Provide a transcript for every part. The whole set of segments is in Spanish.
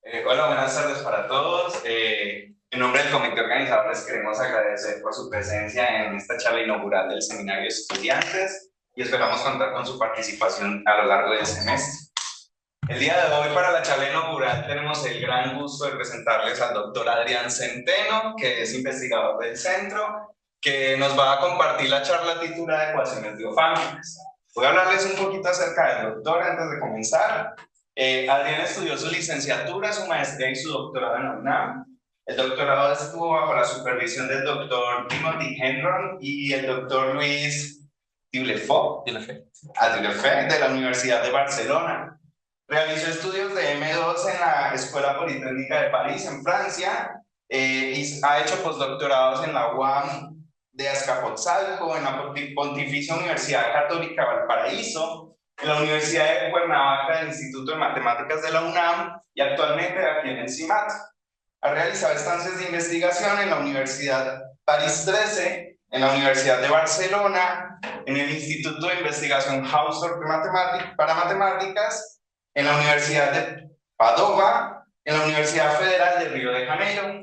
Hola, buenas tardes para todos. En nombre del comité organizador les queremos agradecer por su presencia en esta charla inaugural del Seminario de Estudiantes y esperamos contar con su participación a lo largo del semestre. El día de hoy para la charla inaugural tenemos el gran gusto de presentarles al doctor Adrián Centeno, que es investigador del centro, que nos va a compartir la charla titulada Ecuaciones diofánicas. Voy a hablarles un poquito acerca del doctor antes de comenzar. Adrián estudió su licenciatura, su maestría y su doctorado en la UNAM. El doctorado estuvo bajo la supervisión del doctor Timothy Henron y el doctor Luis Dulefeu de la Universidad de Barcelona. Realizó estudios de M2 en la Escuela Politécnica de París, en Francia, y ha hecho postdoctorados en la UAM de Azcapotzalco, en la Pontificia Universidad Católica Valparaíso, en la Universidad de Cuernavaca del Instituto de Matemáticas de la UNAM y actualmente aquí en el CIMAT. Ha realizado estancias de investigación en la Universidad París 13, en la Universidad de Barcelona, en el Instituto de Investigación Hausdorff para Matemáticas, en la Universidad de Padova, en la Universidad Federal de Río de Janeiro.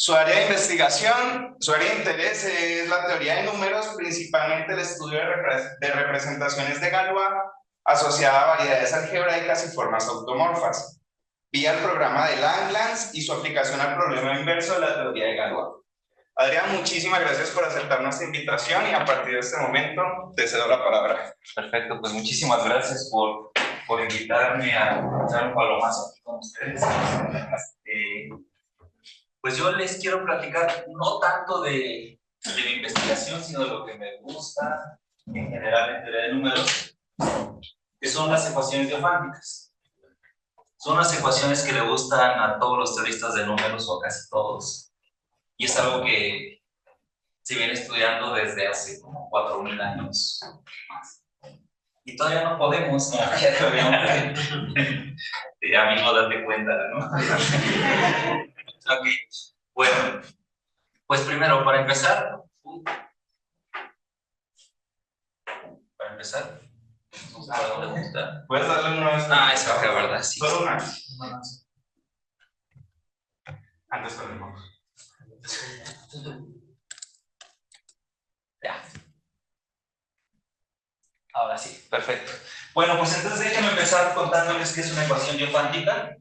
Su área de investigación, su área de interés es la teoría de números, principalmente el estudio de representaciones de Galois asociada a variedades algebraicas y formas automorfas, vía el programa de Langlands y su aplicación al problema inverso de la teoría de Galois. Adrián, muchísimas gracias por aceptar nuestra invitación y a partir de este momento te cedo la palabra. Perfecto, pues muchísimas gracias por invitarme a echar un palomazo aquí con ustedes. Pues yo les quiero platicar no tanto de mi investigación, sino de lo que me gusta en general en teoría de números, que son las ecuaciones diofánticas. Son las ecuaciones que le gustan a todos los teoristas de números, o casi todos, y es algo que se viene estudiando desde hace como 4.000 años más. Y todavía no podemos, como ya todavía amigo, date cuenta, ¿no? Ok, bueno, pues primero, para empezar, ¿para dónde está? ¿Puedes darle una vez? Esa acá, ¿verdad? Sí. Solo una. Antes con el mouse. Ya. Ahora sí, perfecto. Bueno, pues entonces déjenme empezar contándoles qué es una ecuación diofántica,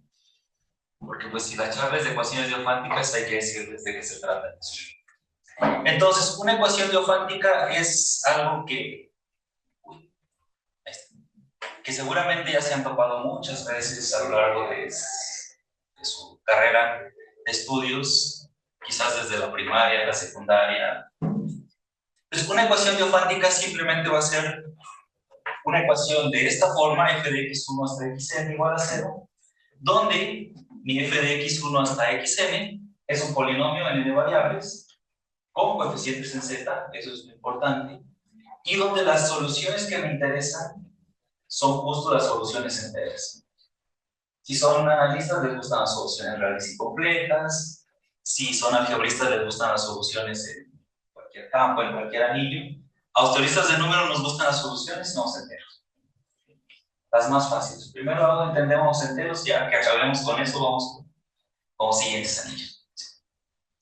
porque pues si la charla es de ecuaciones diofánticas hay que decirles de qué se trata. Entonces, una ecuación diofántica es algo que seguramente ya se han topado muchas veces a lo largo de su carrera de estudios, quizás desde la primaria, la secundaria. Pues una ecuación diofántica simplemente va a ser una ecuación de esta forma, f de x1 hasta xn igual a 0, donde mi f de x1 hasta xn es un polinomio en n variables, con coeficientes en z, eso es lo importante, y donde las soluciones que me interesan son justo las soluciones enteras. Si son analistas, les gustan las soluciones reales y completas. Si son algebristas, les gustan las soluciones en cualquier campo, en cualquier anillo. A los teoristas de números nos gustan las soluciones no enteros. Las más fáciles. Primero entendemos enteros, ya que acabemos con eso, vamos con los siguientes anillos.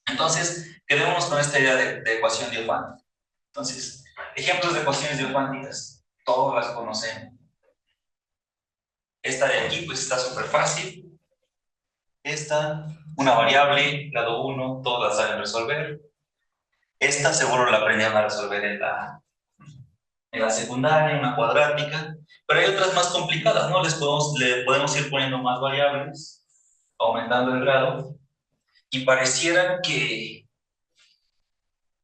Entonces, quedémonos con esta idea de ecuación diofántica. Entonces, ejemplos de ecuaciones diofánticas, todos las conocemos. Esta de aquí, pues está súper fácil. Esta, una variable, grado 1, todas las saben resolver. Esta seguro la aprendieron a resolver en la secundaria, una cuadrática. Pero hay otras más complicadas, ¿no? Le podemos ir poniendo más variables, aumentando el grado. Y pareciera que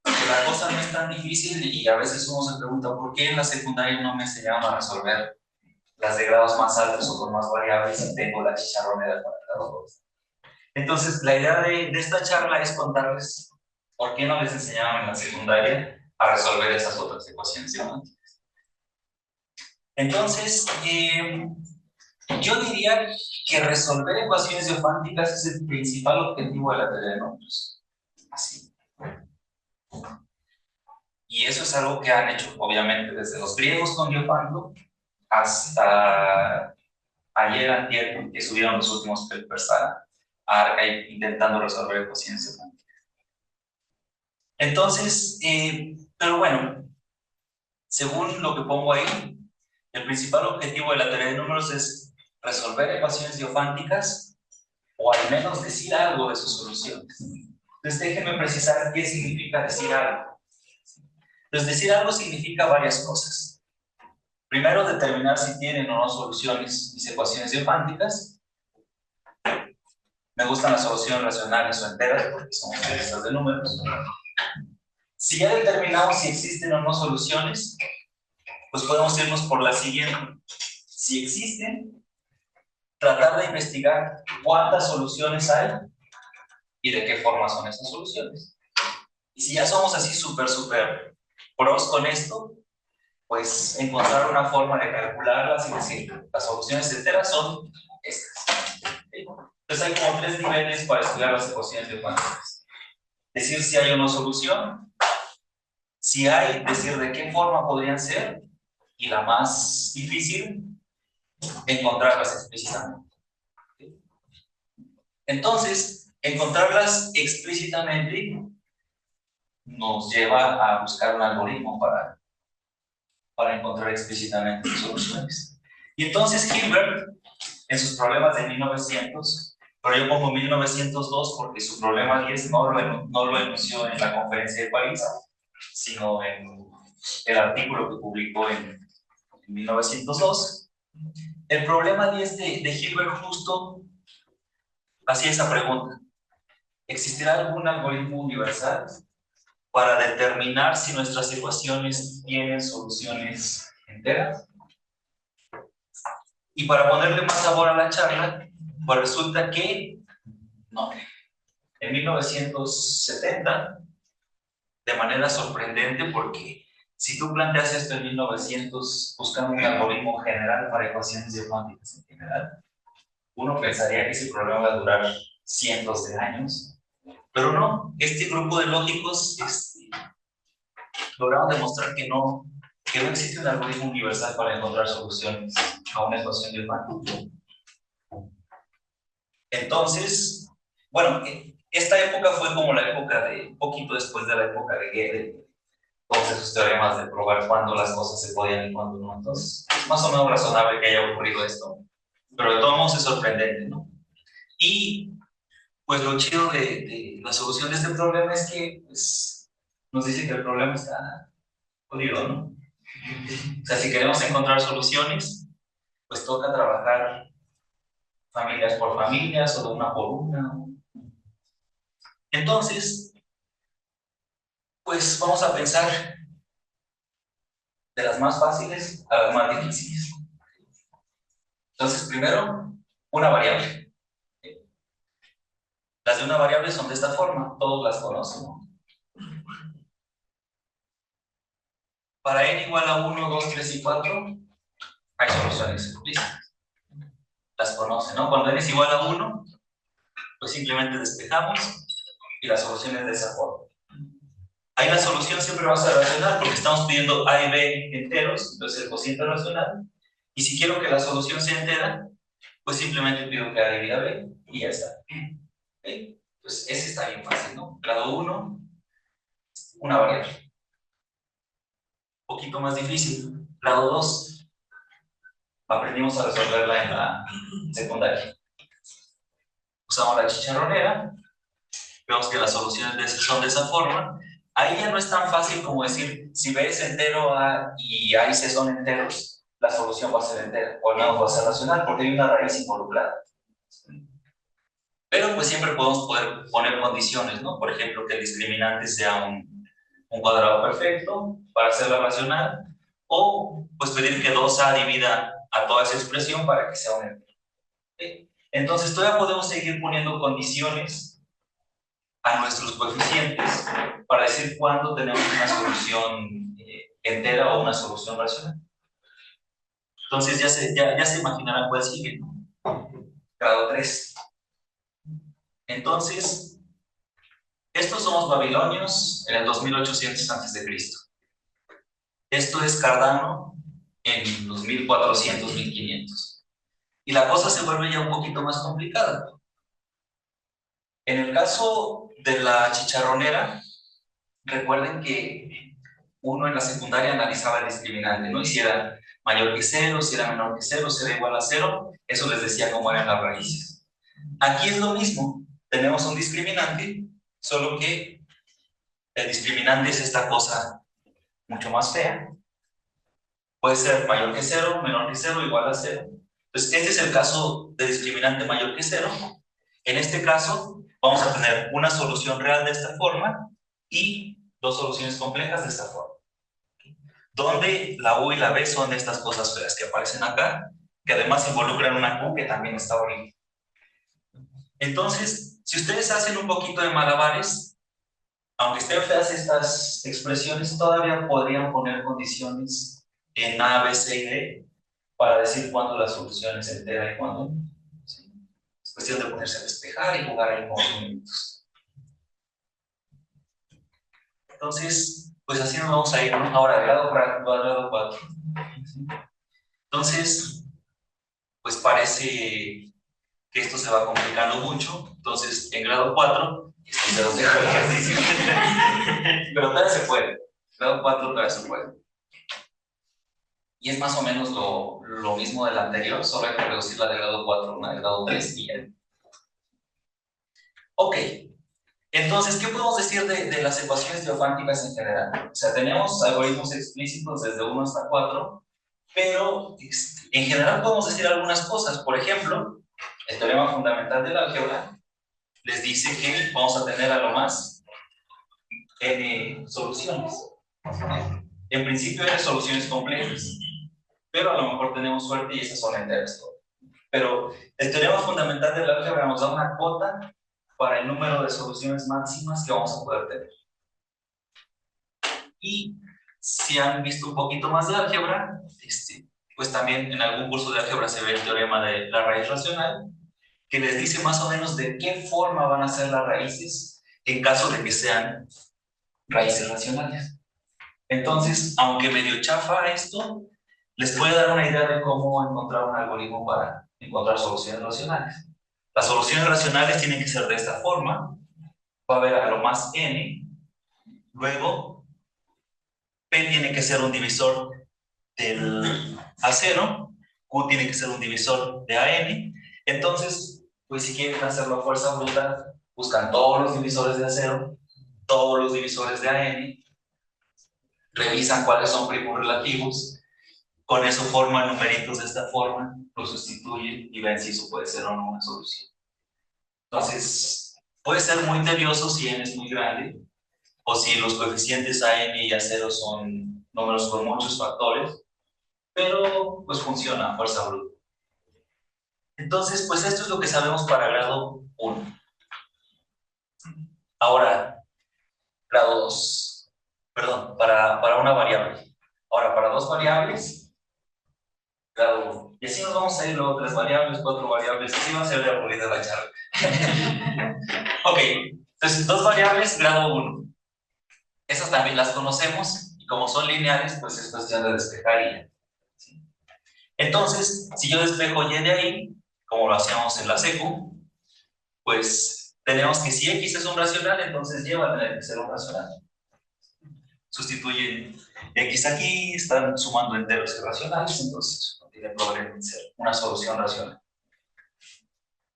la cosa no es tan difícil y a veces uno se pregunta, ¿por qué en la secundaria no me enseñaron a resolver las de grados más altos o con más variables y tengo la chicharronera para grado 2? Entonces, la idea de esta charla es contarles por qué no les enseñaban en la secundaria a resolver esas otras ecuaciones diofánticas. Entonces, yo diría que resolver ecuaciones diofánticas es el principal objetivo de la teoría de números. Así. Y eso es algo que han hecho, obviamente, desde los griegos con Diofanto hasta ayer, antier, que subieron los últimos papers a Archive intentando resolver ecuaciones cuánticas. Entonces, pero bueno, según lo que pongo ahí, el principal objetivo de la teoría de números es resolver ecuaciones diofánticas o al menos decir algo de sus soluciones. Entonces, déjenme precisar qué significa decir algo. Entonces, decir algo significa varias cosas. Primero, determinar si tienen o no soluciones mis ecuaciones diofánticas. Me gustan las soluciones racionales o enteras porque son especialistas de números. Si ya determinamos si existen o no soluciones, pues podemos irnos por la siguiente. Si existen, tratar de investigar cuántas soluciones hay y de qué forma son esas soluciones. Y si ya somos así súper pros con esto, pues encontrar una forma de calcularlas y decir, las soluciones enteras son estas. ¿Sí? Entonces hay como 3 niveles para estudiar las ecuaciones diofánticas. Decir si hay o no solución, si hay, decir de qué forma podrían ser, y la más difícil, encontrarlas explícitamente. Entonces, encontrarlas explícitamente nos lleva a buscar un algoritmo para encontrar explícitamente soluciones. Y entonces Hilbert, en sus problemas de 1900, pero yo pongo 1902 porque su problema 10 no lo enunció en la conferencia de París, sino en el artículo que publicó en 1902. El problema 10 de Hilbert justo hacía esa pregunta: ¿existirá algún algoritmo universal para determinar si nuestras ecuaciones tienen soluciones enteras? Y para ponerle más sabor a la charla, pues resulta que no. En 1970, de manera sorprendente, porque si tú planteas esto en 1900 buscando un algoritmo general para ecuaciones diofánticas en general, uno pensaría que ese problema va a durar cientos de años, pero no. Este grupo de lógicos lograron demostrar que no existe un algoritmo universal para encontrar soluciones a una ecuación diofántica. Entonces, bueno, esta época fue como la época de, un poquito después de la época de Gödel, todos esos teoremas de probar cuándo las cosas se podían y cuándo no. Entonces, es más o menos razonable que haya ocurrido esto, pero de todos modos es sorprendente, ¿no? Y pues lo chido de la solución de este problema es que pues, nos dice que el problema está jodido, ¿no? O sea, si queremos encontrar soluciones, pues toca trabajar familias por familias o de una por una. Entonces, pues vamos a pensar de las más fáciles a las más difíciles. Entonces, primero, una variable. Las de una variable son de esta forma, todos las conocen, ¿no? Para n igual a 1, 2, 3 y 4, hay soluciones explícitas. Las conocen, ¿no? Cuando n es igual a 1, pues simplemente despejamos y la solución es de esa forma. Ahí la solución siempre va a ser racional porque estamos pidiendo a y b enteros, entonces el cociente racional. Y si quiero que la solución sea entera, pues simplemente pido que a divida b y ya está. ¿Okay? Pues ese está bien fácil, ¿no? Grado 1, una variable. Un poquito más difícil. Grado 2, aprendimos a resolverla en la secundaria. Usamos la chicharronera, vemos que las soluciones son de esa forma. Ahí ya no es tan fácil como decir, si B es entero A y A y C son enteros, la solución va a ser entera, o al menos va a ser racional, porque hay una raíz involucrada. Pero pues siempre podemos poner condiciones, ¿no? Por ejemplo, que el discriminante sea un cuadrado perfecto para hacerla racional, o pues pedir que 2A divida a toda esa expresión para que sea un entero. ¿Okay? Entonces todavía podemos seguir poniendo condiciones a nuestros coeficientes para decir cuándo tenemos una solución entera o una solución racional. Entonces ya se imaginarán cuál sigue, ¿no? Grado 3. Entonces, estos somos babilonios en el 2800 a.C. Esto es Cardano en los 1400, 1500. Y la cosa se vuelve ya un poquito más complicada. En el caso de la chicharronera, recuerden que uno en la secundaria analizaba el discriminante, ¿no? Y si era mayor que cero, si era menor que cero, si era igual a cero, eso les decía cómo eran las raíces. Aquí es lo mismo, tenemos un discriminante, solo que el discriminante es esta cosa mucho más fea. Puede ser mayor que cero, menor que cero, igual a cero. Entonces, este es el caso de discriminante mayor que cero. En este caso, vamos a tener una solución real de esta forma y dos soluciones complejas de esta forma. Donde la U y la B son estas cosas feas que aparecen acá, que además involucran una Q que también está horrible. Entonces, si ustedes hacen un poquito de malabares, aunque estén feas estas expresiones, todavía podrían poner condiciones en A, B, C y D para decir cuándo la solución es entera y cuándo no. ¿Sí? Es cuestión de ponerse a despejar y jugar ahí con los minutos. Entonces, pues así nos vamos a ir, ¿no? Ahora, grado 4. ¿Sí? Entonces, pues parece que esto se va complicando mucho. Entonces, en grado 4, se los dejo el ejercicio. Pero todavía se puede. Grado 4 todavía se puede. Y es más o menos lo mismo del anterior, solo hay que reducir la de grado 4 a una de grado 3 y ya. Ok, entonces, ¿qué podemos decir de las ecuaciones teofánticas en general? O sea, tenemos algoritmos explícitos desde 1 hasta 4, pero en general podemos decir algunas cosas. Por ejemplo, el teorema fundamental del álgebra les dice que vamos a tener a lo más n soluciones. En principio n soluciones complejas, pero a lo mejor tenemos suerte y esas son enteras. Pero el teorema fundamental del álgebra nos da una cuota para el número de soluciones máximas que vamos a poder tener. Y si han visto un poquito más de álgebra, pues también en algún curso de álgebra se ve el teorema de la raíz racional, que les dice más o menos de qué forma van a ser las raíces en caso de que sean raíces racionales. Entonces, aunque medio chafa esto, les puede dar una idea de cómo encontrar un algoritmo para encontrar soluciones racionales. Las soluciones racionales tienen que ser de esta forma. Va a haber a lo más n, luego p tiene que ser un divisor del A0, q tiene que ser un divisor de AN. Entonces, pues si quieren hacerlo a fuerza bruta, buscan todos los divisores de A0, todos los divisores de AN, revisan cuáles son primos relativos, con eso forman numeritos de esta forma, lo sustituyen y ven si eso puede ser o no una solución. Entonces, puede ser muy tedioso si n es muy grande, o si los coeficientes AN y A0 son números con muchos factores, pero pues funciona a fuerza bruta. Entonces, pues esto es lo que sabemos para grado 1. Ahora, grado 2. Perdón, para una variable. Ahora, para dos variables, grado 1. Y así nos vamos a ir luego 3 variables, 4 variables, así va a ser de aburrida la charla. Ok, entonces dos variables, grado 1. Esas también las conocemos, y como son lineales, pues es cuestión de despejar y ya. ¿Sí? Entonces, si yo despejo y de ahí, como lo hacíamos en la secu, pues tenemos que si x es un racional, entonces y va a tener que ser un racional. Sustituyen x aquí, están sumando enteros irracionales, entonces no tiene problema en ser una solución racional.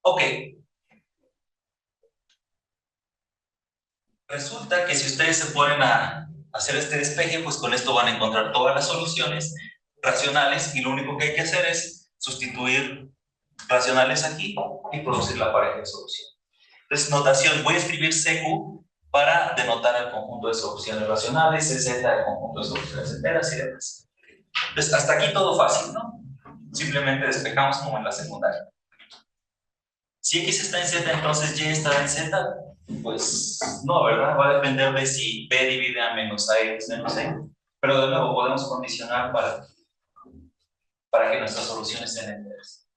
Ok. Resulta que si ustedes se ponen a hacer este despeje, pues con esto van a encontrar todas las soluciones racionales y lo único que hay que hacer es sustituir racionales aquí y producir la pareja de solución. Entonces, notación, voy a escribir CQ para denotar el conjunto de soluciones racionales, CZ el conjunto de soluciones enteras y demás. Entonces, hasta aquí todo fácil, ¿no? Simplemente despejamos como en la secundaria. Si X está en Z, entonces Y estará en Z. Pues no, ¿verdad? Va a depender de si B divide a menos AX menos E. Pero de nuevo podemos condicionar para que nuestras soluciones sean enteras.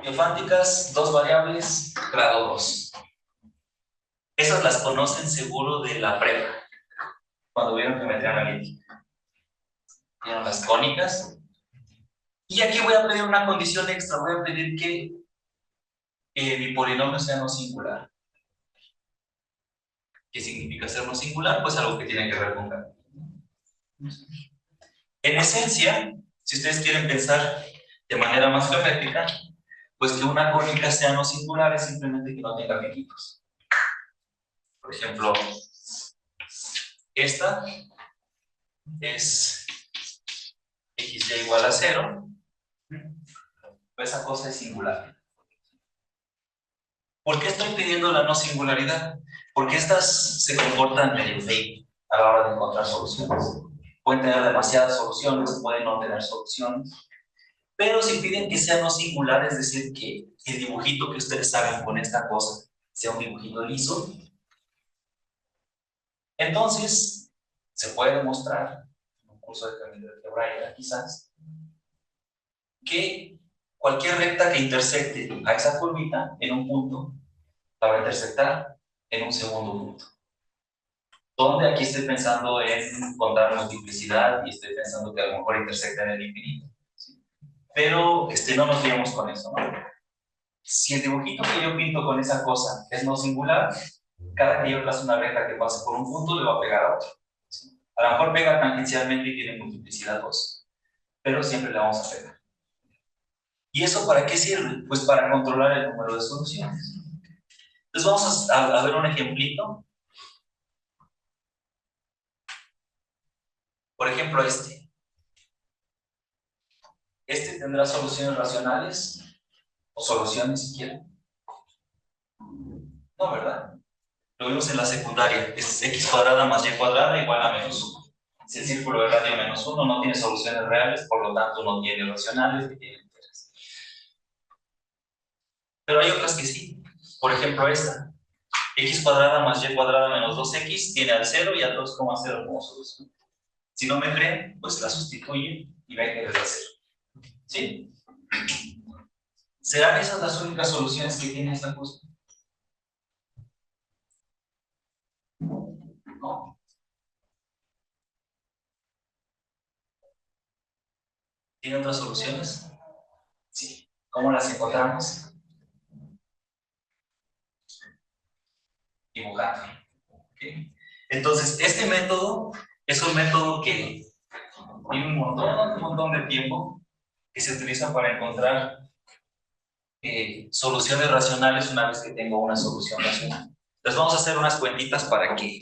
Teofánticas, dos variables, grado 2. Esas las conocen seguro de la prepa, cuando vieron geometría analítica. Vieron las cónicas, Y aquí voy a pedir una condición extra, voy a pedir que mi polinomio sea no singular. ¿Qué significa ser no singular? Pues algo que tiene que ver con K. En esencia, si ustedes quieren pensar de manera más geométrica, pues que una cónica sea no singular es simplemente que no tenga piquitos. Por ejemplo, esta es xy igual a 0, esa cosa es singular. ¿Por qué estoy pidiendo la no singularidad? Porque estas se comportan medio fake a la hora de encontrar soluciones. Pueden tener demasiadas soluciones, pueden no tener soluciones. Pero si piden que sea no singular, es decir, que el dibujito que ustedes hagan con esta cosa sea un dibujito liso, entonces se puede demostrar, en un curso de geometría algebraica quizás, que cualquier recta que intersecte a esa curvita en un punto, la va a intersectar en un segundo punto. Donde aquí estoy pensando en contar multiplicidad y estoy pensando que a lo mejor intersecta en el infinito. Pero no nos guiamos con eso, ¿no? Si el dibujito que yo pinto con esa cosa es no singular, cada que yo trazo una recta que pase por un punto le va a pegar a otro. A lo mejor pega tangencialmente y tiene multiplicidad 2, pero siempre le vamos a pegar. ¿Y eso para qué sirve? Pues para controlar el número de soluciones. Entonces vamos a ver un ejemplito. Por ejemplo, este tendrá soluciones racionales, o soluciones si quieren. No, ¿verdad? Lo vimos en la secundaria. Es x cuadrada más y cuadrada igual a menos 1. Si el círculo de radio menos 1 no tiene soluciones reales, por lo tanto no tiene racionales ni tiene interés. Pero hay otras que sí. Por ejemplo, esta. X cuadrada más y cuadrada menos 2x tiene al 0 y al 2,0 como solución. Si no me creen, pues la sustituyen y ven que es al 0. ¿Sí? ¿Serán esas las únicas soluciones que tiene esta cosa? No. ¿Tiene otras soluciones? Sí. ¿Cómo las encontramos? Dibujando. ¿Okay? Entonces, este método es un método que tiene un montón de tiempo que se utiliza para encontrar soluciones racionales una vez que tengo una solución racional. Entonces vamos a hacer unas cuentitas para que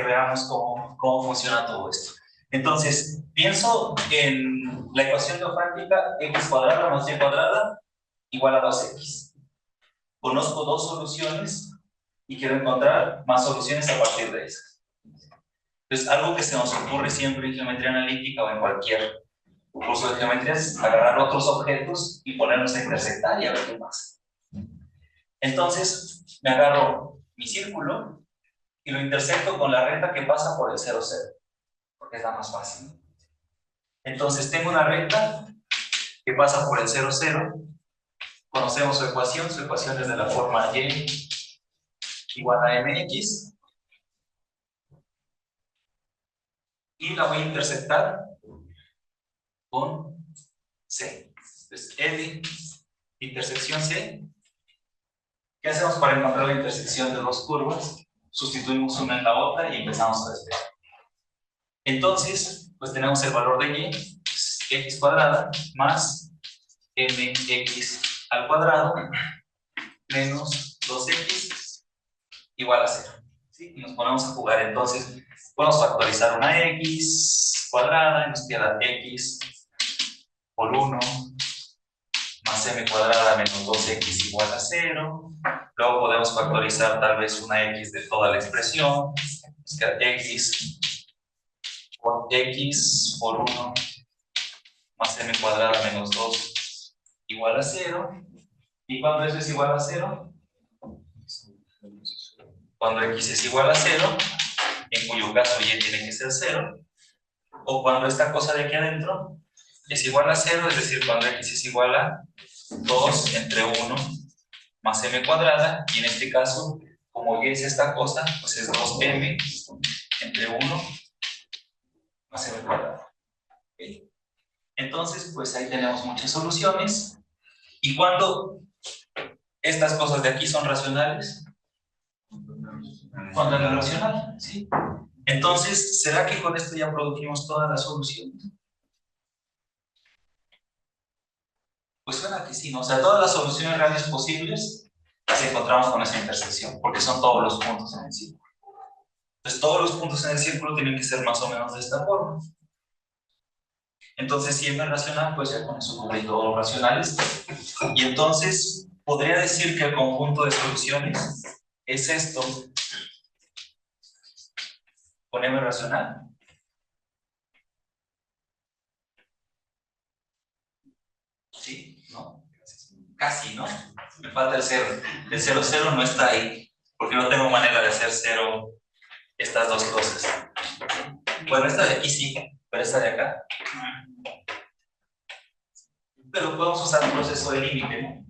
veamos cómo funciona todo esto. Entonces, pienso en la ecuación geofrántica x cuadrada más y cuadrada igual a 2x. Conozco dos soluciones y quiero encontrar más soluciones a partir de esas. Entonces, algo que se nos ocurre siempre en geometría analítica o en cualquier curso de geometría es agarrar otros objetos y ponerlos a intersectar y a ver qué pasa. Entonces, me agarro mi círculo y lo intersecto con la recta que pasa por el 0, 0, porque es la más fácil. Entonces, tengo una recta que pasa por el 0, 0. Conocemos su ecuación es de la forma y igual a mx. Y la voy a intersectar con C. Entonces, L, intersección C. ¿Qué hacemos para encontrar la intersección de dos curvas? Sustituimos una en la otra y empezamos a despejar. Entonces, pues tenemos el valor de y, pues, x cuadrada más mx al cuadrado menos 2x igual a 0. ¿Sí? Y nos ponemos a jugar. Entonces, podemos factorizar una x cuadrada y nos queda x por 1 más m cuadrada menos 2x igual a 0. Luego podemos factorizar tal vez una x de toda la expresión. Nos queda x por 1 más m cuadrada menos 2 igual a 0. ¿Y cuando eso es igual a 0? Cuando x es igual a 0, en cuyo caso y tiene que ser 0. O cuando esta cosa de aquí adentro es igual a 0, es decir, cuando x es igual a 2 entre 1 más m cuadrada, y en este caso, como y es esta cosa, pues es 2m entre 1 más m cuadrada. ¿Okay? Entonces, pues ahí tenemos muchas soluciones. Y cuando estas cosas de aquí son racionales, cuando no es racional, ¿sí? Entonces, ¿será que con esto ya produjimos todas las soluciones? Pues suena que sí, ¿no? O sea, todas las soluciones reales posibles las encontramos con esa intersección, porque son todos los puntos en el círculo. Entonces, todos los puntos en el círculo tienen que ser más o menos de esta forma. Entonces, si m es racional, pues ya con eso cubrí todos los racionales. Y entonces, podría decir que el conjunto de soluciones es esto con m racional. ¿Sí? ¿No? Casi, ¿no? Me falta el 0. El 0, 0 no está ahí, porque no tengo manera de hacer 0 estas dos cosas. Bueno, esta de aquí sí, pero esta de acá. Pero podemos usar un proceso de límite, ¿no?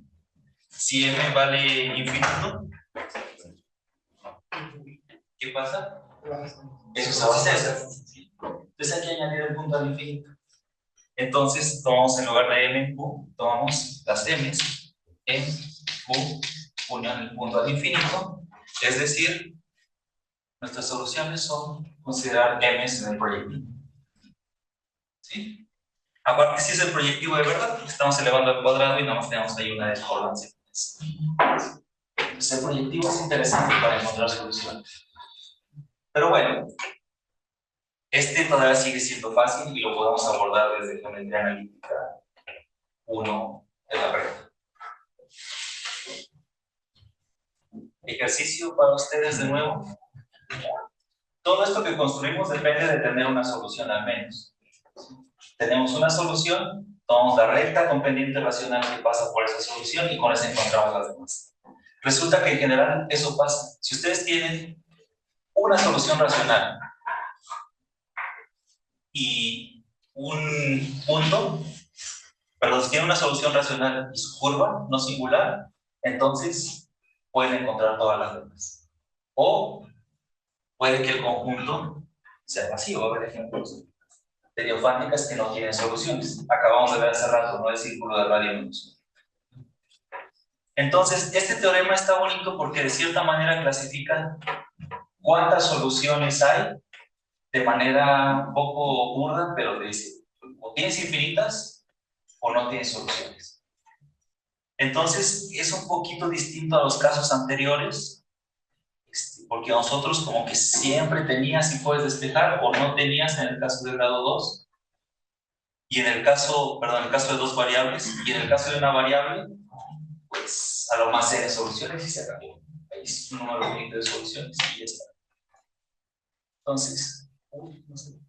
Si m vale infinito, ¿qué pasa? Eso se va a hacer. Entonces hay que añadir el punto al infinito. Entonces tomamos en lugar de m en q, tomamos las m's en q, unión el punto al infinito. Es decir, nuestras soluciones son considerar m's en el proyectivo. ¿Sí? Aparte, si es el proyectivo de verdad, estamos elevando al cuadrado y nada más tenemos ahí una discordancia. Entonces, el proyectivo es interesante para encontrar soluciones. Pero bueno, este todavía sigue siendo fácil y lo podemos abordar desde geometría analítica 1 de la red. Ejercicio para ustedes de nuevo. Todo esto que construimos depende de tener una solución al menos. Tenemos una solución, tomamos la recta con pendiente racional que pasa por esa solución y con esa encontramos las demás. Resulta que en general eso pasa. Si ustedes tienen una solución racional y un punto, perdón, si tienen una solución racional y su curva, no singular, entonces pueden encontrar todas las demás. O puede que el conjunto sea vacío. Va a haber ejemplos de diofánticas que no tienen soluciones. Acabamos de ver hace rato, ¿no? El círculo de radio menos. Entonces, este teorema está bonito porque de cierta manera clasifica cuántas soluciones hay de manera un poco burda, pero te dice, o tienes infinitas o no tienes soluciones. Entonces, es un poquito distinto a los casos anteriores, porque nosotros como que siempre tenías y puedes despejar o no tenías en el caso de grado 2, y en el caso, perdón, en el caso de dos variables, y en el caso de una variable, pues a lo más n soluciones y se acabó. Ahí es un número finito de soluciones y ya está. Entonces, no sé.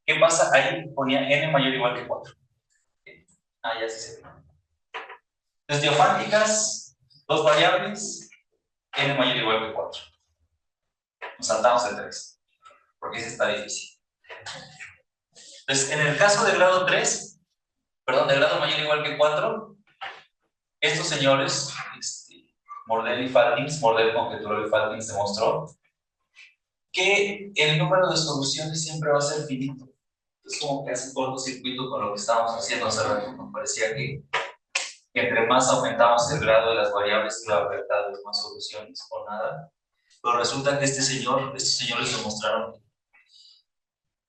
¿Qué pasa? Ahí ponía n mayor o igual que 4. Ah, ya sí se ve. Entonces, diofánticas, dos variables, n mayor o igual que 4. Nos saltamos el 3, porque ese está difícil. Entonces, en el caso de grado 3, perdón, de grado mayor o igual que 4, estos señores, Mordell y Faltins, Mordell conjeturó y Faltins demostró que el número de soluciones siempre va a ser finito. Es como que hace cortocircuito con lo que estábamos haciendo hace rato. Nos parecía que entre más aumentamos el grado de las variables, iba a haber cada vez más soluciones o nada. Pero resulta que estos señores demostraron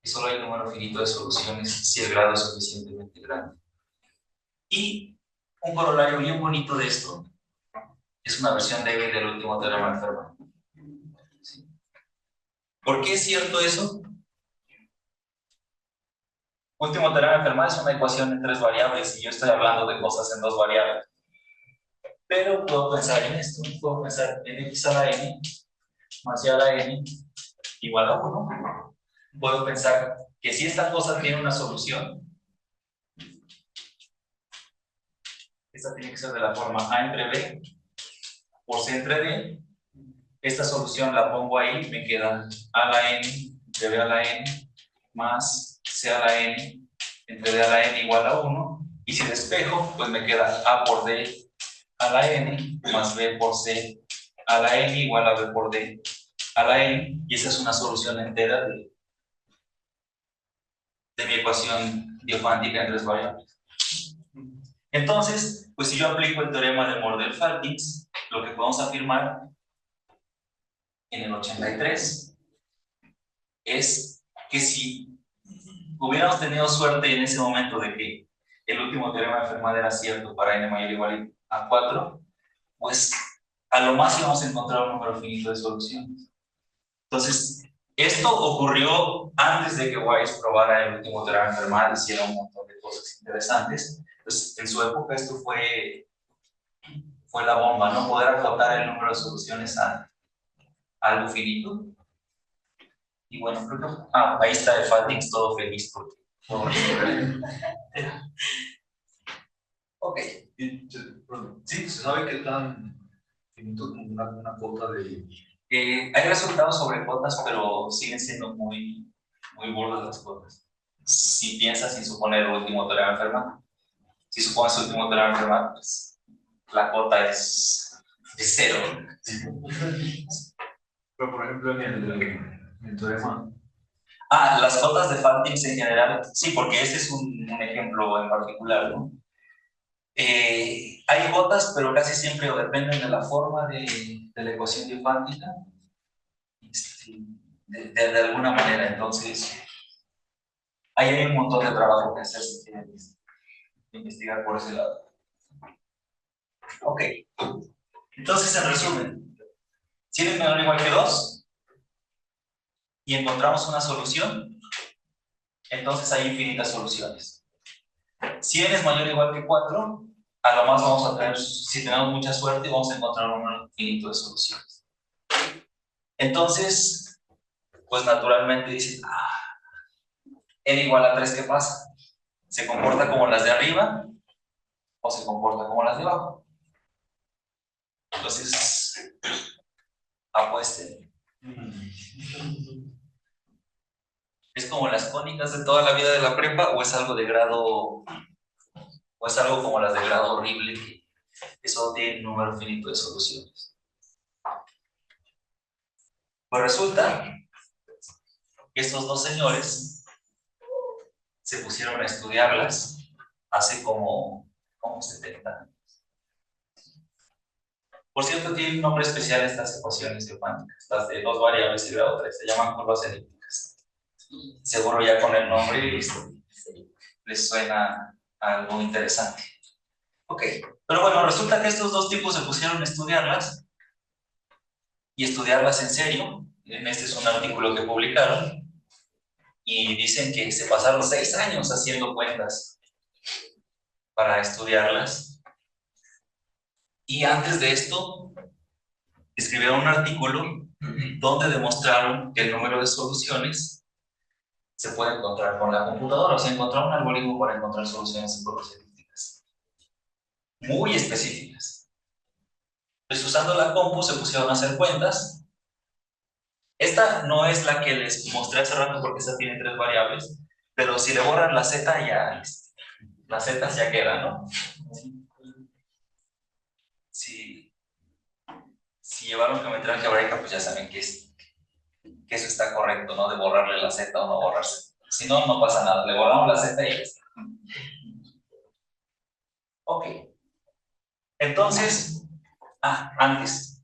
que solo hay un número finito de soluciones si el grado es suficientemente grande. Y un corolario bien bonito de esto es una versión débil del último teorema de Fermat. ¿Sí? ¿Por qué es cierto eso? Último teorema de Fermat es una ecuación en 3 variables y yo estoy hablando de cosas en 2 variables. Pero puedo pensar en esto, puedo pensar en x a la n más y a la n igual a 1. Puedo pensar que si esta cosa tiene una solución, esta tiene que ser de la forma a entre b por c entre d. Esta solución la pongo ahí, me queda a la n de b a la n más c a la n entre d a la n igual a 1. Y si despejo, pues me queda a por d a la n más b por c a la n igual a b por d a la n. Y esa es una solución entera de de mi ecuación diofántica en tres variables. Entonces, pues si yo aplico el teorema de Mordell-Faltings, lo que podemos afirmar en el 83 es que si hubiéramos tenido suerte en ese momento de que el último teorema de Fermat era cierto para n mayor o igual a 4, pues a lo más íbamos a encontrar un número finito de soluciones. Entonces, esto ocurrió antes de que Weiss probara el último teorema de Fermat, hiciera un montón de cosas interesantes. Entonces, en su época esto fue la bomba, ¿no? Poder acotar el número de soluciones a algo finito. Y bueno, creo que... ahí está el Faltings todo feliz porque todo resolver. Ok. Sí, se sabe qué tan finito como una cuota de... Hay resultados sobre cuotas, pero siguen siendo muy burdas las cuotas. Si piensas sin suponer el último teorema de Fermat, si supones el último teorema de Fermat, pues la cuota es cero. Pero por ejemplo en el teorema... Las cuotas de Faltings en general, sí, porque este es un ejemplo en particular, ¿no? Hay cuotas, pero casi siempre dependen de la forma de la ecuación diofántica, de alguna manera. Entonces, ahí hay un montón de trabajo que hacer si quieren investigar por ese lado. Ok. Entonces, en resumen, si n es menor o igual que 2 y encontramos una solución, entonces hay infinitas soluciones. Si n es mayor o igual que 4, a lo más vamos a tener, si tenemos mucha suerte, vamos a encontrar un número infinito de soluciones. Entonces, pues naturalmente dicen, n igual a 3, ¿qué pasa? ¿Se comporta como las de arriba o se comporta como las de abajo? Entonces, apuesten. ¿Es como las cónicas de toda la vida de la prepa o es algo de grado, o es algo como las de grado horrible que solo tiene un número finito de soluciones? Pues resulta que estos dos señores se pusieron a estudiarlas hace como 70 años. Por cierto, tiene un nombre especial estas ecuaciones diofánticas, las de dos variables y grado 3, se llaman curvas elípticas. Seguro ya con el nombre les suena algo interesante. Ok, pero bueno, resulta que estos dos tipos se pusieron a estudiarlas y estudiarlas en serio. Este es un artículo que publicaron y dicen que se pasaron 6 años haciendo cuentas para estudiarlas. Y antes de esto, escribieron un artículo donde demostraron que el número de soluciones se puede encontrar con la computadora. O sea, encontraron un algoritmo para encontrar soluciones en curvas elípticas muy específicas. Pues usando la compu se pusieron a hacer cuentas. Esta no es la que les mostré hace rato porque esta tiene 3 variables, pero si le borran la z ya, las z ya quedan, ¿no? Si llevaron geometría algebraica, pues ya saben que eso está correcto, ¿no? De borrarle la z o no borrarse. Si no, no pasa nada, le borramos la z y ya está. Ok. Entonces, antes.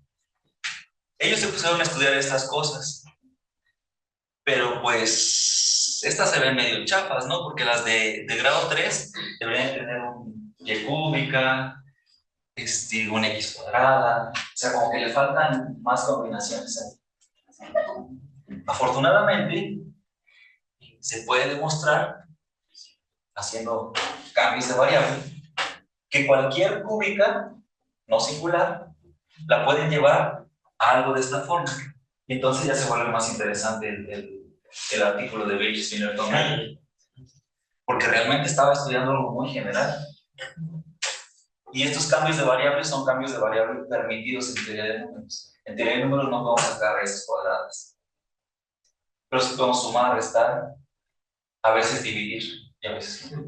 Ellos se pusieron a estudiar estas cosas. Pero pues, estas se ven medio chafas, ¿no? Porque las de grado 3 deberían tener un y cúbica, una x cuadrada. O sea, como que le faltan más combinaciones ahí. Afortunadamente, se puede demostrar, haciendo cambios de variable, que cualquier cúbica no singular la pueden llevar a algo de esta forma. Y entonces ya se vuelve más interesante el artículo de Birch, Spinnerton, porque realmente estaba estudiando algo muy general. Y estos cambios de variables son cambios de variables permitidos en teoría de números. En teoría de números no podemos sacar raíces cuadradas, pero sí podemos sumar, restar, a veces dividir y a veces no.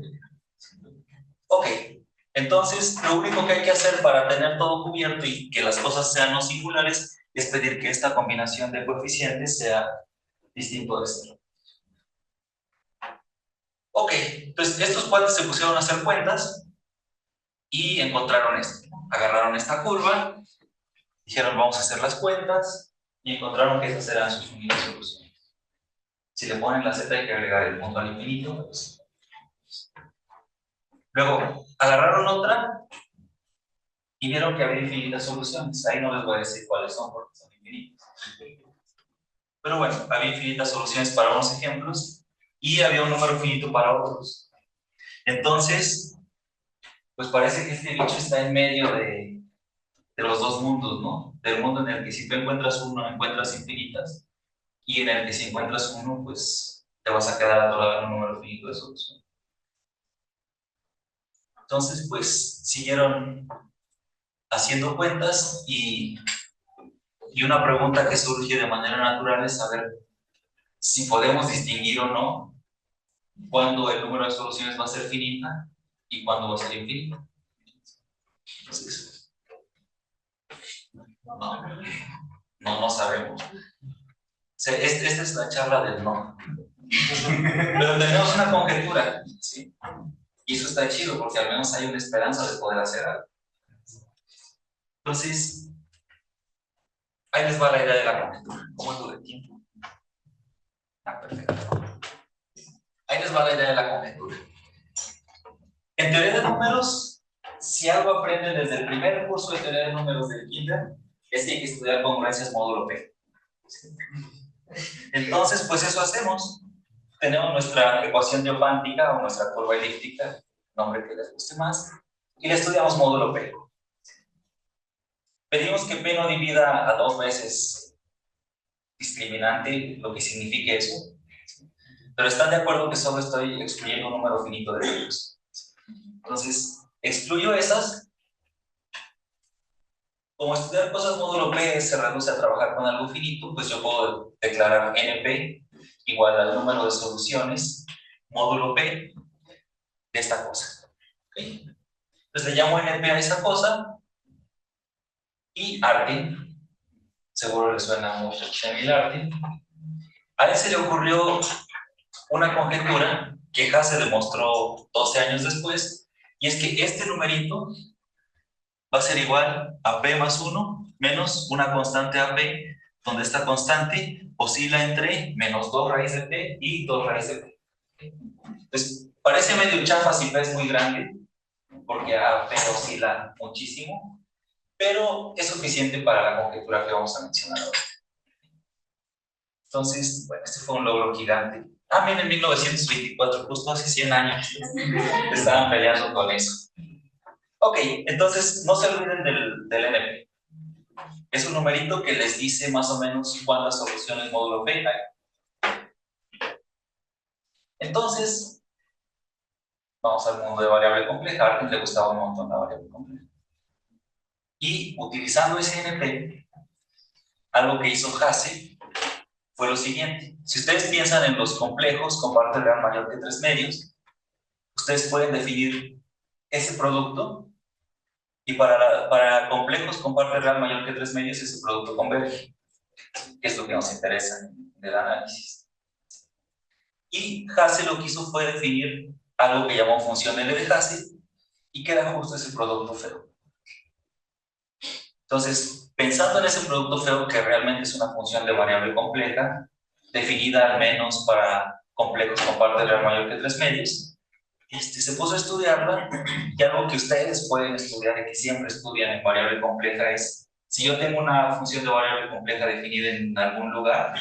Ok, entonces lo único que hay que hacer para tener todo cubierto y que las cosas sean no singulares es pedir que esta combinación de coeficientes sea distinto de cero. Ok, entonces estos cuates se pusieron a hacer cuentas y encontraron esto. Agarraron esta curva, dijeron vamos a hacer las cuentas y encontraron que esas eran sus únicas soluciones. Si le ponen la z hay que agregar el punto al infinito. Pues. Luego agarraron otra y vieron que había infinitas soluciones. Ahí no les voy a decir cuáles son porque son infinitas. Pero bueno, había infinitas soluciones para unos ejemplos y había un número finito para otros. Entonces, pues parece que este bicho está en medio de los dos mundos, ¿no? Del mundo en el que si tú encuentras uno, encuentras infinitas, y en el que si encuentras uno, pues te vas a quedar atorado en un número finito de soluciones. Entonces, pues siguieron haciendo cuentas y una pregunta que surge de manera natural es saber si podemos distinguir o no cuándo el número de soluciones va a ser finita y cuándo va a ser infinita. Entonces, no sabemos. Esta es la charla del no. Pero tenemos una conjetura, ¿sí? Y eso está chido porque al menos hay una esperanza de poder hacer algo. Entonces, ahí les va la idea de la conjetura. ¿Cómo es lo de tiempo? Perfecto. Ahí les va la idea de la conjetura. En teoría de números, si algo aprenden desde el primer curso de teoría de números del kinder, es que hay que estudiar congruencias módulo P. Entonces, pues eso hacemos. Tenemos nuestra ecuación diofántica o nuestra curva elíptica, nombre que les guste más, y le estudiamos módulo P. Pedimos que P no divida a dos veces discriminante, lo que signifique eso, pero están de acuerdo que solo estoy excluyendo un número finito de números. Entonces, excluyo esas. Como estudiar cosas módulo P se reduce a trabajar con algo finito, pues yo puedo declarar NP igual al número de soluciones módulo P de esta cosa. ¿Okay? Entonces le llamo NP a esa cosa y Artin, seguro le suena mucho Emil Artin, a él se le ocurrió una conjetura que Hasse demostró 12 años después, y es que este numerito va a ser igual a P más 1 menos una constante AP, donde esta constante oscila entre menos 2 raíz de P y 2 raíz de P. Entonces, parece medio chafa si P es muy grande, porque AP oscila muchísimo, pero es suficiente para la conjetura que vamos a mencionar ahora. Entonces, bueno, este fue un logro gigante. Miren, en 1924, justo hace 100 años, estaban peleando con eso. Ok, entonces no se olviden del NP. Es un numerito que les dice más o menos cuántas soluciones módulo P hay. Entonces, vamos al mundo de variable compleja. A alguien le gustaba un montón la variable compleja. Y utilizando ese NP, algo que hizo Hasse fue lo siguiente. Si ustedes piensan en los complejos con parte real mayor que 3 medios, ustedes pueden definir ese producto y para complejos con parte real mayor que 3 medios ese producto converge, que es lo que nos interesa del análisis. Y Hasse lo que hizo fue definir algo que llamó función L de Hasse y que era justo ese producto feo. Entonces, pensando en ese producto feo que realmente es una función de variable compleja, definida al menos para complejos con parte real mayor que 3 medios, se puso a estudiarla, y algo que ustedes pueden estudiar y que siempre estudian en variable compleja es, si yo tengo una función de variable compleja definida en algún lugar,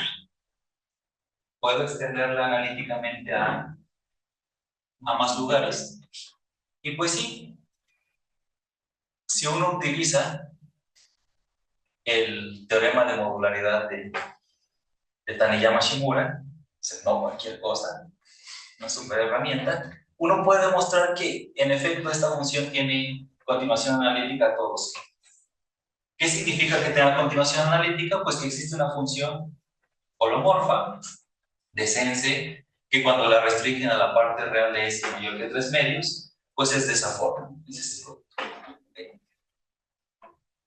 puedo extenderla analíticamente a más lugares. Y pues sí, si uno utiliza el teorema de modularidad de Taniyama-Shimura, no cualquier cosa, una super herramienta, uno puede demostrar que en efecto esta función tiene continuación analítica a todos. ¿Qué significa que tenga continuación analítica? Pues que existe una función holomorfa de Sense que cuando la restringen a la parte real de S mayor que 3 medios, pues es de esa forma. Es este producto. ¿Okay?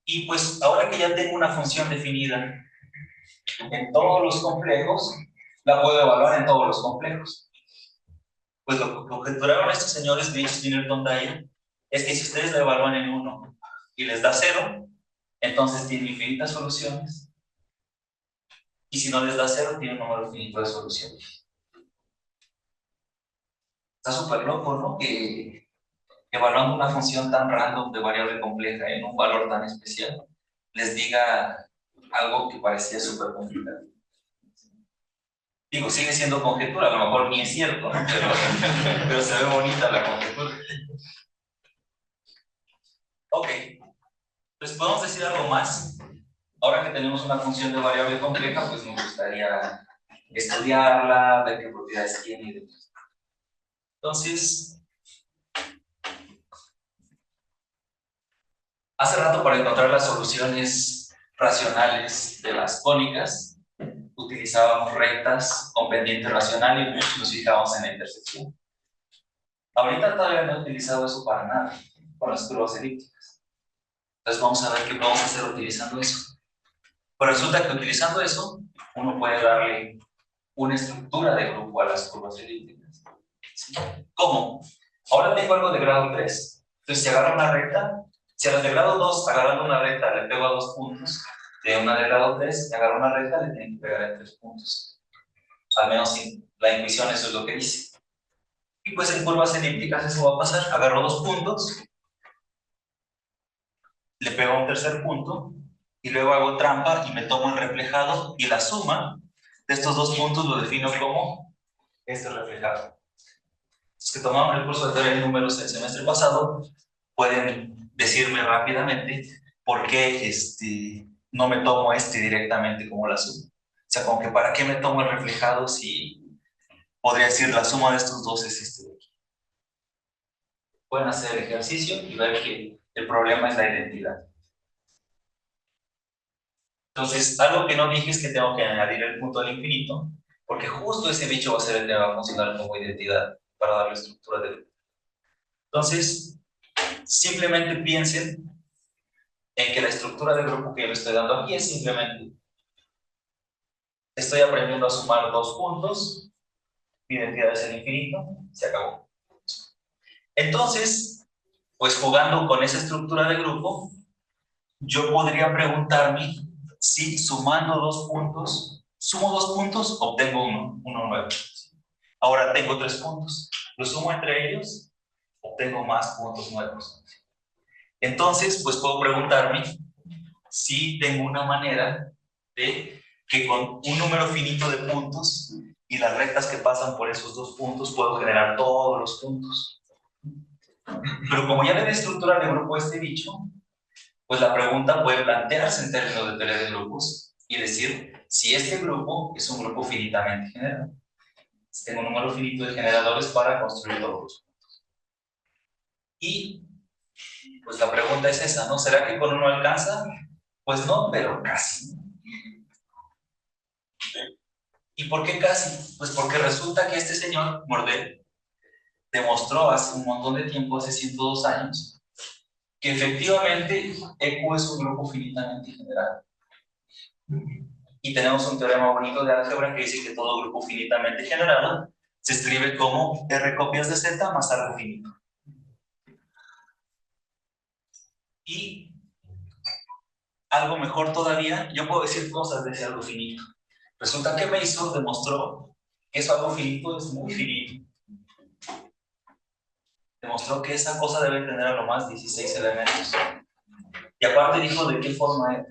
Y pues ahora que ya tengo una función definida en todos los complejos, la puedo evaluar en todos los complejos. Pues lo que conjeturaron estos señores Beach, Skinner, Dyer, es que si ustedes la evalúan en 1 y les da 0, entonces tiene infinitas soluciones. Y si no les da 0, tiene un número finito de soluciones. Está súper loco, ¿no? Que evaluando una función tan random de variable compleja en un valor tan especial, les diga algo que parecía súper complicado. Digo, sigue siendo conjetura, a lo mejor ni es cierto, ¿no? Pero se ve bonita la conjetura. Ok, pues podemos decir algo más. Ahora que tenemos una función de variable compleja, pues nos gustaría estudiarla, ver qué propiedades tiene y demás. Entonces, hace rato para encontrar las soluciones racionales de las cónicas, utilizábamos rectas con pendiente racional y nos fijábamos en la intersección. Ahorita todavía no he utilizado eso para nada, con las curvas elípticas. Entonces vamos a ver qué podemos hacer utilizando eso. Pues resulta que utilizando eso, uno puede darle una estructura de grupo a las curvas elípticas. ¿Sí? ¿Cómo? Ahora tengo algo de grado 3. Entonces, si agarro una recta, si a la de grado 2, agarrando una recta, le pego a 2 puntos, de una de grado 3, si agarro una recta, le tengo que pegar a 3 puntos. Al menos la intuición eso es lo que dice. Y pues en curvas elípticas eso va a pasar. Agarro 2 puntos, le pego a un tercer punto, y luego hago trampa y me tomo el reflejado, y la suma de estos 2 puntos lo defino como este reflejado. Los que tomaron el curso de teoría de números el semestre pasado pueden decirme rápidamente por qué no me tomo directamente como la suma. O sea, como que para qué me tomo el reflejado si podría decir la suma de estos dos es este de aquí. Pueden hacer el ejercicio y ver que el problema es la identidad. Entonces, algo que no dije es que tengo que añadir el punto al infinito, porque justo ese bicho va a ser el que va a funcionar como identidad para darle estructura de grupo. Entonces, simplemente piensen en que la estructura de grupo que yo le estoy dando aquí es simplemente, estoy aprendiendo a sumar 2 puntos, mi identidad es el infinito, se acabó. Entonces, pues jugando con esa estructura de grupo, yo podría preguntarme si sumando 2 puntos, sumo 2 puntos, obtengo uno nuevo. Ahora tengo 3 puntos, los sumo entre ellos, obtengo más puntos nuevos. Entonces, pues puedo preguntarme si tengo una manera de que con un número finito de puntos y las rectas que pasan por esos 2 puntos puedo generar todos los puntos. Pero como ya le di estructura de grupo a este bicho, pues la pregunta puede plantearse en términos de teoría de grupos y decir si este grupo es un grupo finitamente generado. Si tengo un número finito de generadores para construir todos los puntos. Y pues la pregunta es esa, ¿no? ¿Será que con uno alcanza? Pues no, pero casi. ¿Y por qué casi? Pues porque resulta que este señor, Mordell, demostró hace un montón de tiempo, hace 102 años, que efectivamente EQ es un grupo finitamente generado. Y tenemos un teorema bonito de álgebra que dice que todo grupo finitamente generado se escribe como R copias de Z más algo finito. Y algo mejor todavía, yo puedo decir cosas de ese algo finito. Resulta que Mason demostró que eso algo finito es muy finito. Demostró que esa cosa debe tener a lo más 16 elementos. Y aparte dijo de qué forma es.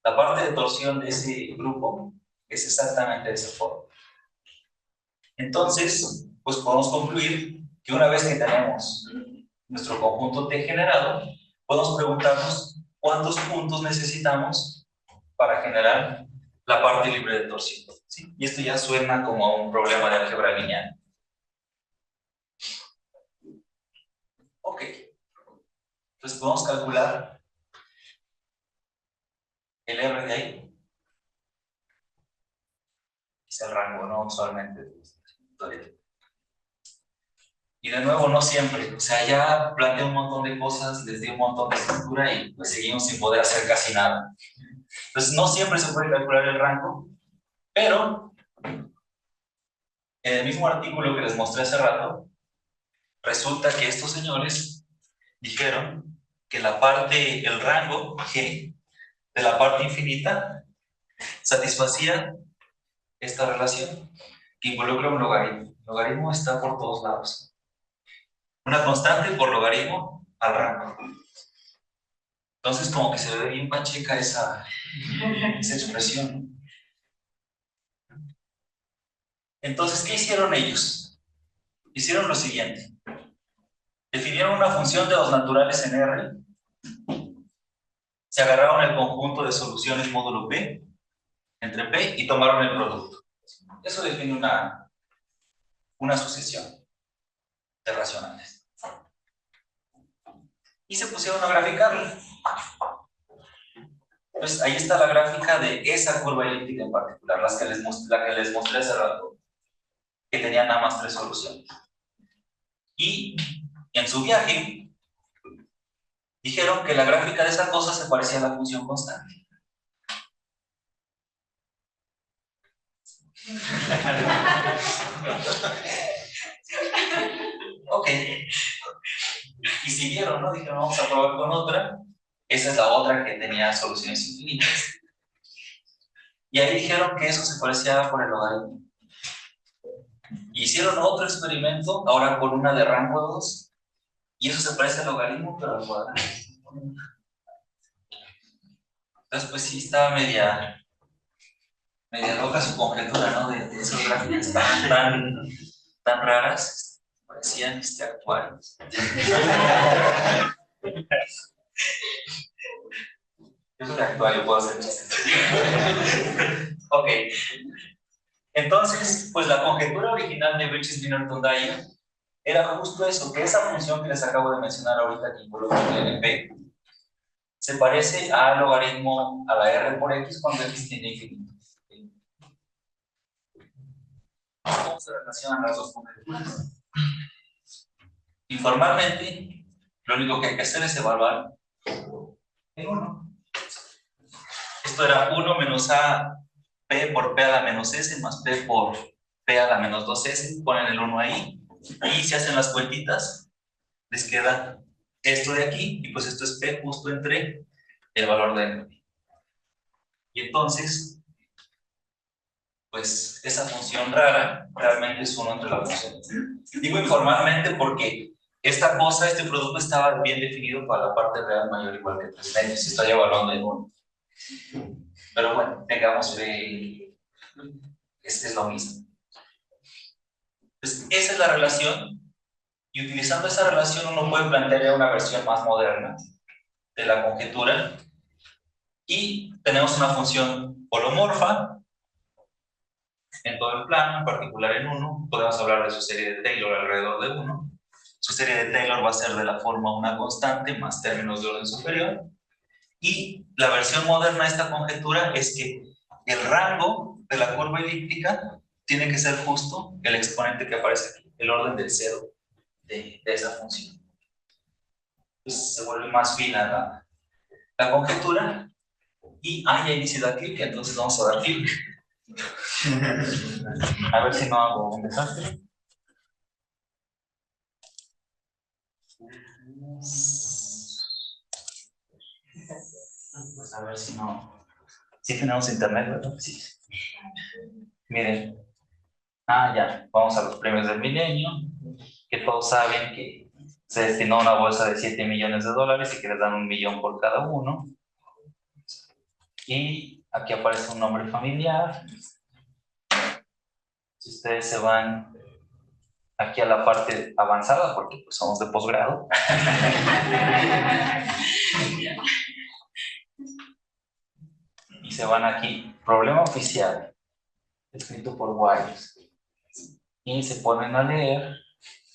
La parte de torsión de ese grupo es exactamente de esa forma. Entonces, pues podemos concluir que una vez que tenemos nuestro conjunto T generado, podemos preguntarnos cuántos puntos necesitamos para generar la parte libre de torsión. ¿Sí? Y esto ya suena como a un problema de álgebra lineal. Ok. Entonces podemos calcular el R de ahí. Es el rango, ¿no? Usualmente. Y de nuevo, no siempre. O sea, ya planteé un montón de cosas, les di un montón de estructura y pues seguimos sin poder hacer casi nada. Entonces, no siempre se puede calcular el rango, pero En el mismo artículo que les mostré hace rato, resulta que estos señores dijeron que la parte, el rango G de la parte infinita satisfacía esta relación que involucra un logaritmo. El logaritmo está por todos lados. Una constante por logaritmo al rango. Entonces, como que se ve bien pacheca esa expresión. Entonces, ¿qué hicieron ellos? Hicieron lo siguiente. Definieron una función de los naturales en R. Se agarraron el conjunto de soluciones módulo P entre P y tomaron el producto. Eso define una sucesión de racionales. Y se pusieron a graficarla. Entonces, ahí está la gráfica de esa curva elíptica en particular, la que les mostré hace rato, que tenía nada más 3 soluciones. Y en su viaje, dijeron que la gráfica de esa cosa se parecía a la función constante. Ok. Y siguieron, ¿no? Dijeron, vamos a probar con otra. Esa es la otra que tenía soluciones infinitas. Y ahí dijeron que eso se parecía por el logaritmo. Hicieron otro experimento, ahora con una de rango 2, y eso se parece al logaritmo, pero al cuadrado. Entonces, pues sí, estaba media loca su conjetura, ¿no? De esas gráficas tan raras, parecían actuarios. Yo soy actuario, puedo hacer chistes. Ok. Entonces, pues la conjetura original de Birchis-Wiener-Tondaya era justo eso, que esa función que les acabo de mencionar ahorita que involucra el NP se parece al logaritmo a la R por X cuando X tiene infinito. ¿Cómo se relacionan las dos conjeturas? Informalmente, lo único que hay que hacer es evaluar el 1. Esto era 1 menos A P por P a la menos S más P por P a la menos 2S, ponen el 1 ahí, y si hacen las cuentitas, les queda esto de aquí, y pues esto es P justo entre el valor de N. Y entonces, pues esa función rara realmente es 1 entre la función. Digo informalmente porque esta cosa, este producto estaba bien definido para la parte real mayor o igual que 3 medios, se está evaluando en 1. Pero bueno, tengamos este es lo mismo. Entonces, esa es la relación, y utilizando esa relación uno puede plantear ya una versión más moderna de la conjetura, y tenemos una función holomorfa en todo el plano, en particular en 1. Podemos hablar de su serie de Taylor alrededor de 1. Su serie de Taylor va a ser de la forma una constante más términos de orden superior, y la versión moderna de esta conjetura es que el rango de la curva elíptica tiene que ser justo el exponente que aparece aquí, el orden del cero de esa función. Entonces se vuelve más fina la conjetura, y ya inicia da clic, entonces vamos a dar clic. A ver si no hago un desastre. Pues a ver si no. Sí tenemos internet, ¿verdad? Sí. Miren. Ya. Vamos a los premios del milenio, que todos saben que se destinó una bolsa de $7 millones y que les dan $1 millón por cada uno. Y aquí aparece un nombre familiar. Si ustedes se van aquí a la parte avanzada, porque pues somos de posgrado. Y se van aquí, problema oficial, escrito por Wires. Y se ponen a leer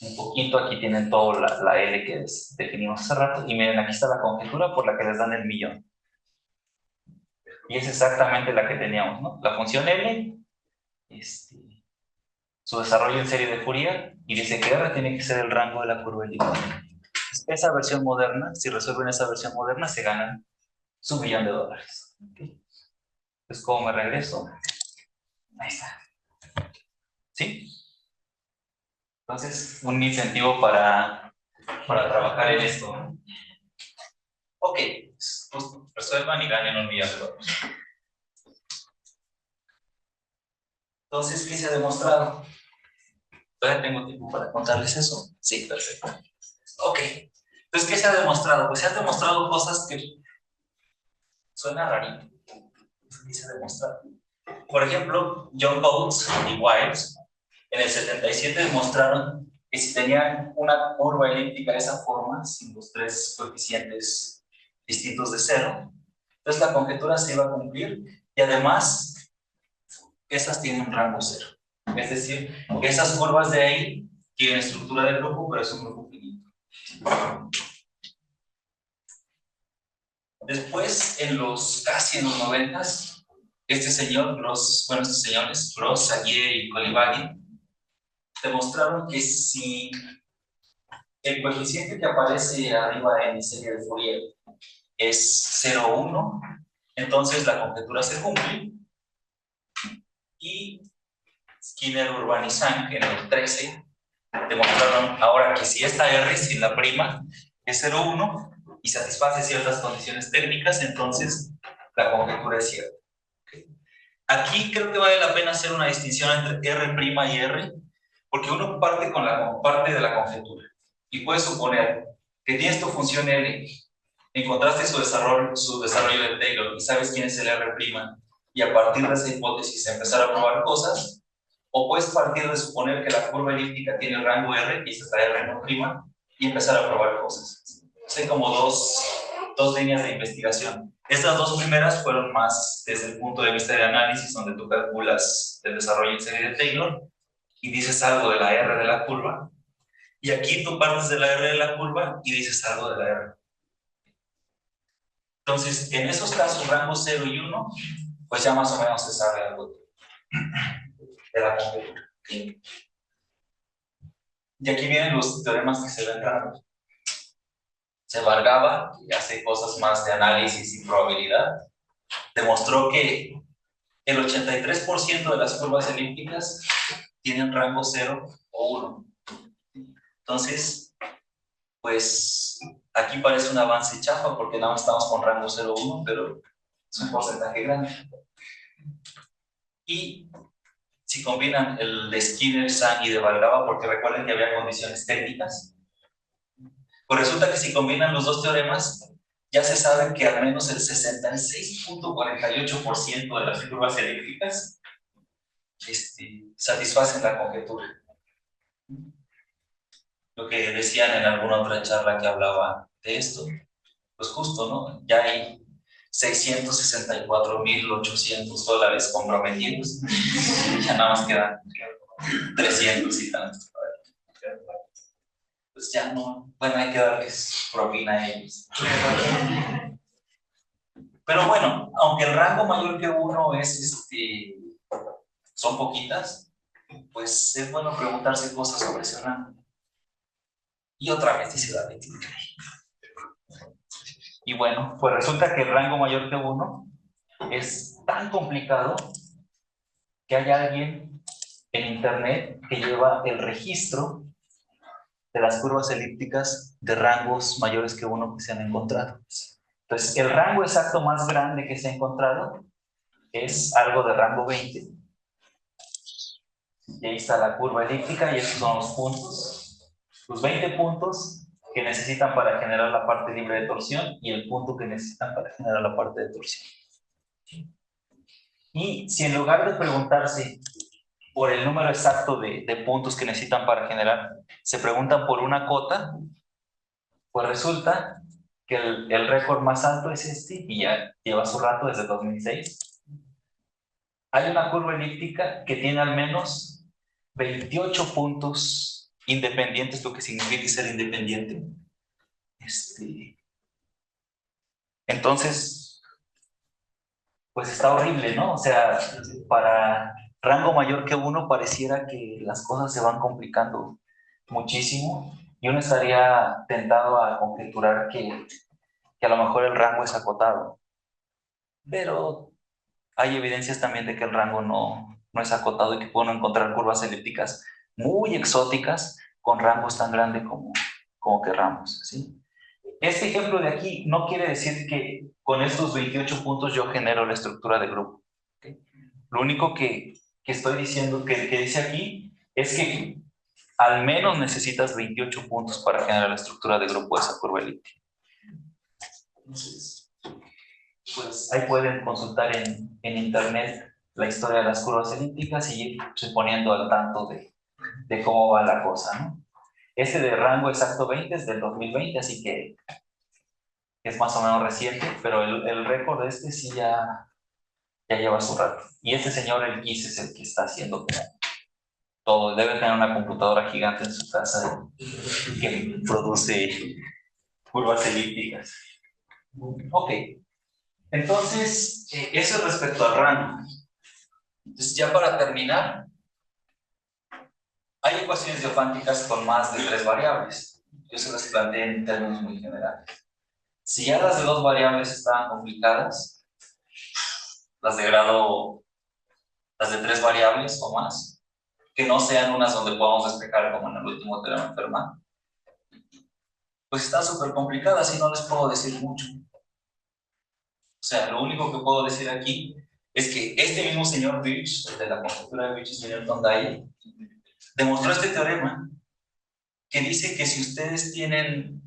un poquito. Aquí tienen todo la L que definimos hace rato. Y miren, aquí está la conjetura por la que les dan el millón. Y es exactamente la que teníamos, ¿no? La función L, su desarrollo en serie de Fourier, y dice que R tiene que ser el rango de la curva elíptica. Esa versión moderna, si resuelven esa versión moderna, se ganan su $1 millón. ¿Okay? Entonces, ¿cómo me regreso? Ahí está. ¿Sí? Entonces, un incentivo para trabajar en esto, ¿no? Ok, pues resuelvan y ganen un millón de dólares. Entonces, ¿qué se ha demostrado? ¿Todavía tengo tiempo para contarles eso? Sí, perfecto. Ok, entonces, ¿qué se ha demostrado? Pues se han demostrado cosas que suena rarito. ¿Qué se ha demostrado? Por ejemplo, John Coates y Wiles en el 77 demostraron que si tenían una curva elíptica de esa forma, sin los tres coeficientes distintos de cero, entonces la conjetura se iba a cumplir y además esas tienen un rango cero. Es decir, esas curvas de ahí tienen estructura de grupo, pero es un grupo finito. Después, casi en los 90, este señor, estos señores, Gross, Sayé y Coulibaly, demostraron que si el coeficiente que aparece arriba en mi serie de Fourier es 0,1, entonces la conjetura se cumple. Y Skinner, Urban y Zhang en el 13 demostraron ahora que si esta R sin la prima es 0,1 y satisface ciertas condiciones técnicas, entonces la conjetura es cierta. Aquí creo que vale la pena hacer una distinción entre R' y R, porque uno parte con la parte de la conjetura y puede suponer que tienes tu función L, encontraste su desarrollo de Taylor y sabes quién es el R' y a partir de esa hipótesis empezar a probar cosas, o puedes partir de suponer que la curva elíptica tiene el rango R y esta R no prima y empezar a probar cosas. Hay como dos líneas de investigación. Estas dos primeras fueron más desde el punto de vista de análisis, donde tú calculas el desarrollo en serie de Taylor y dices algo de la R de la curva. Y aquí tú partes de la R de la curva y dices algo de la R. Entonces, en esos casos, rango 0 y 1, pues ya más o menos se sabe algo de la conjetura. Y aquí vienen los teoremas que se ven raros. Vargava, que hace cosas más de análisis y probabilidad, demostró que el 83% de las curvas elípticas tienen rango 0 o 1. Entonces, pues aquí parece un avance chafa porque nada más estamos con rango 0 o 1, pero es un porcentaje grande. Y si combinan el de Skinner, Zhang y de Vargava, porque recuerden que había condiciones técnicas, pues resulta que si combinan los dos teoremas, ya se sabe que al menos el 66.48% de las curvas elípticas satisfacen la conjetura. Lo que decían en alguna otra charla que hablaba de esto, pues justo, ¿no? Ya hay $664,800 comprometidos, ya nada más quedan 300 y tantos. Pues ya no, bueno, hay que darles propina a ellos. Pero bueno, aunque el rango mayor que 1 son poquitas, pues es bueno preguntarse cosas sobre ese rango. Y otra vez dice la Betty. Y bueno, pues resulta que el rango mayor que 1 es tan complicado que hay alguien en internet que lleva el registro de las curvas elípticas de rangos mayores que 1 que se han encontrado. Entonces, el rango exacto más grande que se ha encontrado es algo de rango 20. Y ahí está la curva elíptica y estos son los puntos. Los 20 puntos que necesitan para generar la parte libre de torsión y el punto que necesitan para generar la parte de torsión. Y si en lugar de preguntarse por el número exacto de puntos que necesitan para generar, se preguntan por una cota, pues resulta que el récord más alto es este, y ya lleva su rato desde 2006. Hay una curva elíptica que tiene al menos 28 puntos independientes, lo que significa ser independiente. Entonces, pues está horrible, ¿no? O sea, para rango mayor que 1 pareciera que las cosas se van complicando muchísimo y uno estaría tentado a conjeturar que a lo mejor el rango es acotado. Pero hay evidencias también de que el rango no es acotado y que pueden encontrar curvas elípticas muy exóticas con rangos tan grandes como querramos, ¿sí? Este ejemplo de aquí no quiere decir que con estos 28 puntos yo genero la estructura de grupo. ¿Okay? Lo único que estoy diciendo, que dice aquí, es que al menos necesitas 28 puntos para generar la estructura de grupo de esa curva elíptica. Entonces, pues ahí pueden consultar en internet la historia de las curvas elípticas y irse poniendo al tanto de cómo va la cosa, ¿no? Este de rango exacto 20 es del 2020, así que es más o menos reciente, pero el récord de este sí ya lleva su rato. Y este señor, el Kiss, es el que está haciendo todo. Debe tener una computadora gigante en su casa que produce curvas elípticas. Ok, entonces, eso es respecto al rango. Entonces, ya para terminar, hay ecuaciones diofánticas con más de 3 variables. Yo se las planteé en términos muy generales. Si ya las de 2 variables estaban complicadas, las de 3 variables o más, que no sean unas donde podamos despejar como en el último teorema de Fermat, pues están súper complicadas y no les puedo decir mucho. O sea, lo único que puedo decir aquí es que este mismo señor Birch, de la conjetura de Birch y Newton-Dye, demostró este teorema que dice que si ustedes tienen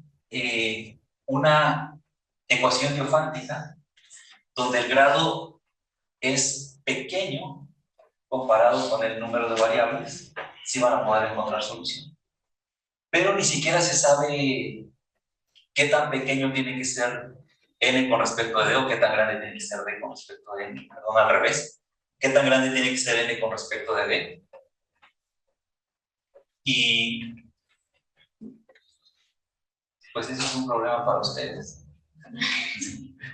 una ecuación diofántica donde el grado es pequeño comparado con el número de variables, sí van a poder encontrar solución. Pero ni siquiera se sabe qué tan pequeño tiene que ser n con respecto a d o qué tan grande tiene que ser d con respecto a n. Perdón, al revés. ¿Qué tan grande tiene que ser n con respecto de d? Y pues eso es un problema para ustedes.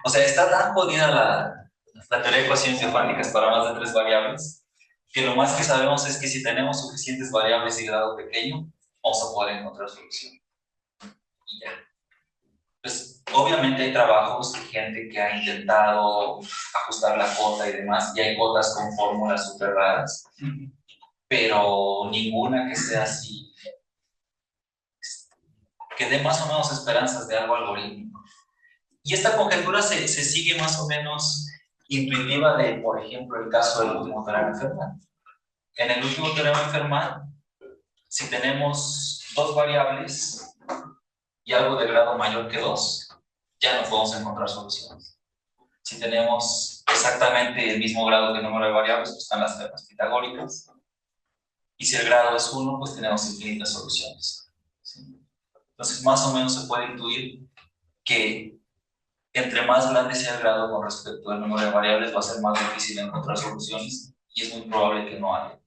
O sea, está tan jodida la teoría de ecuaciones diofánticas para más de 3 variables que lo más que sabemos es que si tenemos suficientes variables y grado pequeño, vamos a poder encontrar solución. Y ya. Pues obviamente hay trabajos de gente que ha intentado ajustar la cota y demás, y hay cotas con fórmulas súper raras, pero ninguna que sea así, que dé más o menos esperanzas de algo algorítmico. Y esta conjetura se sigue más o menos intuitiva de, por ejemplo, el caso del último teorema de Fermat. En el último teorema de Fermat, si tenemos 2 variables y algo de grado mayor que 2, ya no podemos encontrar soluciones. Si tenemos exactamente el mismo grado de número de variables, pues están las teoremas pitagóricas. Y si el grado es 1, pues tenemos infinitas soluciones. ¿Sí? Entonces, más o menos se puede intuir que entre más grande sea el grado con respecto al número de variables, va a ser más difícil encontrar soluciones y es muy probable que no haya.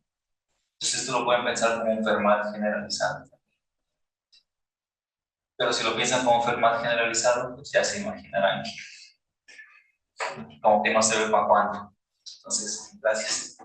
Entonces, esto lo pueden pensar como un Fermat generalizado. Pero si lo piensan como Fermat generalizado, pues ya se imaginarán que como que no se ve para cuándo. Entonces, gracias.